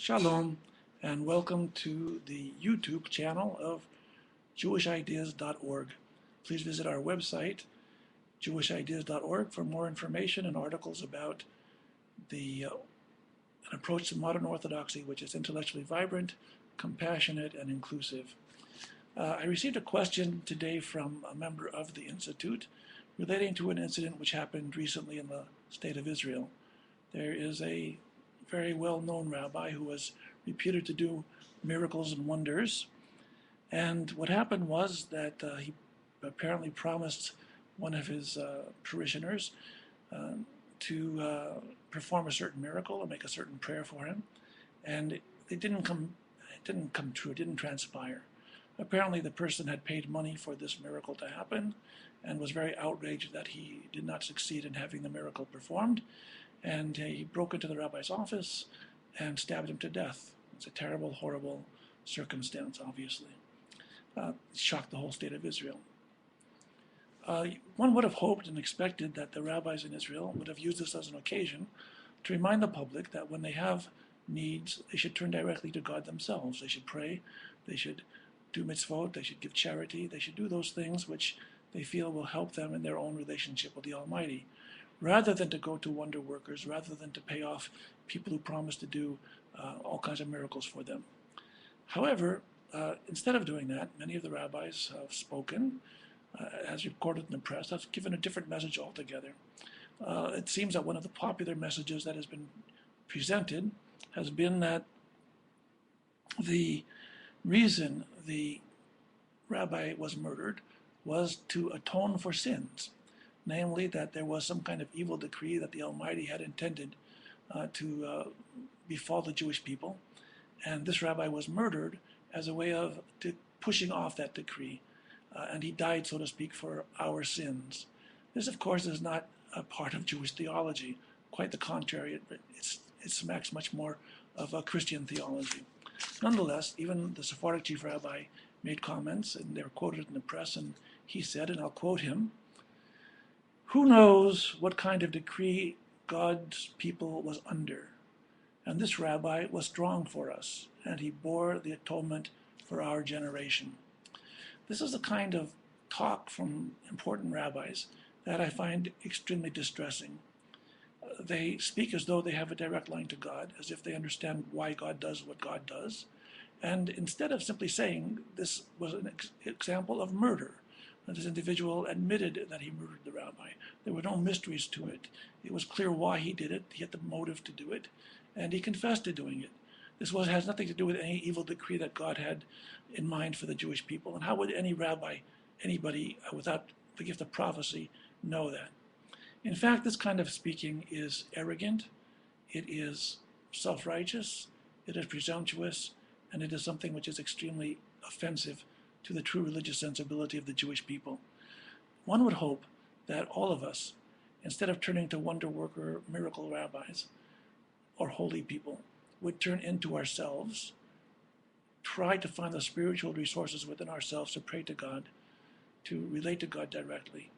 Shalom, and welcome to the YouTube channel of jewishideas.org. Please visit our website, jewishideas.org, for more information and articles about an approach to modern Orthodoxy which is intellectually vibrant, compassionate, and inclusive. I received a question today from a member of the Institute relating to an incident which happened recently in the state of Israel. There is a very well-known rabbi who was reputed to do miracles and wonders. And what happened was that he apparently promised one of his parishioners to perform a certain miracle or make a certain prayer for him. And it didn't come true, it didn't transpire. Apparently the person had paid money for this miracle to happen and was very outraged that he did not succeed in having the miracle performed. And he broke into the rabbi's office and stabbed him to death. It's a terrible, horrible circumstance, obviously. Shocked the whole state of Israel. One would have hoped and expected that the rabbis in Israel would have used this as an occasion to remind the public that when they have needs, they should turn directly to God themselves. They should pray, they should do mitzvot, they should give charity, they should do those things which they feel will help them in their own relationship with the Almighty, rather than to go to wonder workers, rather than to pay off people who promise to do all kinds of miracles for them. However, instead of doing that, many of the rabbis have spoken, as recorded in the press, have given a different message altogether. It seems that one of the popular messages that has been presented has been that the reason the rabbi was murdered was to atone for sins. Namely, that there was some kind of evil decree that the Almighty had intended to befall the Jewish people. And this rabbi was murdered as a way of pushing off that decree. And he died, so to speak, for our sins. This, of course, is not a part of Jewish theology. Quite the contrary. It smacks much more of a Christian theology. Nonetheless, even the Sephardic chief rabbi made comments, and they were quoted in the press, and he said, and I'll quote him, "Who knows what kind of decree God's people was under? And this rabbi was strong for us, and he bore the atonement for our generation." This is the kind of talk from important rabbis that I find extremely distressing. They speak as though they have a direct line to God, as if they understand why God does what God does. And instead of simply saying this was an example of murder, that this individual admitted that he murdered the rabbi. There were no mysteries to it. It was clear why he did it. He had the motive to do it, and he confessed to doing it. This has nothing to do with any evil decree that God had in mind for the Jewish people. And how would any rabbi, anybody without the gift of prophecy, know that? In fact, this kind of speaking is arrogant, it is self-righteous, it is presumptuous, and it is something which is extremely offensive to the true religious sensibility of the Jewish people. One would hope that all of us, instead of turning to wonder worker, miracle rabbis, or holy people, would turn into ourselves, try to find the spiritual resources within ourselves to pray to God, to relate to God directly,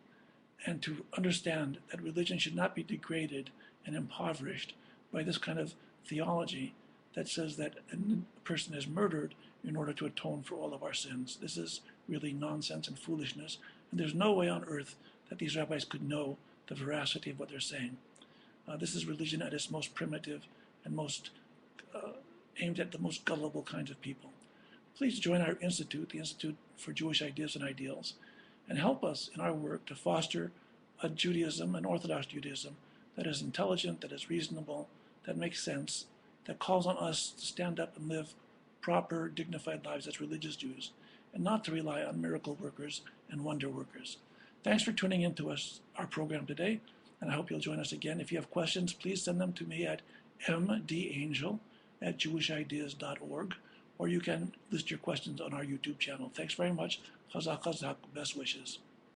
and to understand that religion should not be degraded and impoverished by this kind of theology that says that a person is murdered in order to atone for all of our sins. This is really nonsense and foolishness, and there's no way on earth that these rabbis could know the veracity of what they're saying. This is religion at its most primitive and most aimed at the most gullible kinds of people. Please join our institute, the Institute for Jewish Ideas and Ideals, and help us in our work to foster a Judaism, an Orthodox Judaism, that is intelligent, that is reasonable, that makes sense, that calls on us to stand up and live proper, dignified lives as religious Jews, and not to rely on miracle workers and wonder workers. Thanks for tuning in to our program today, and I hope you'll join us again. If you have questions, please send them to me at mdangel@jewishideas.org, or you can list your questions on our YouTube channel. Thanks very much. Chazak, chazak. Best wishes.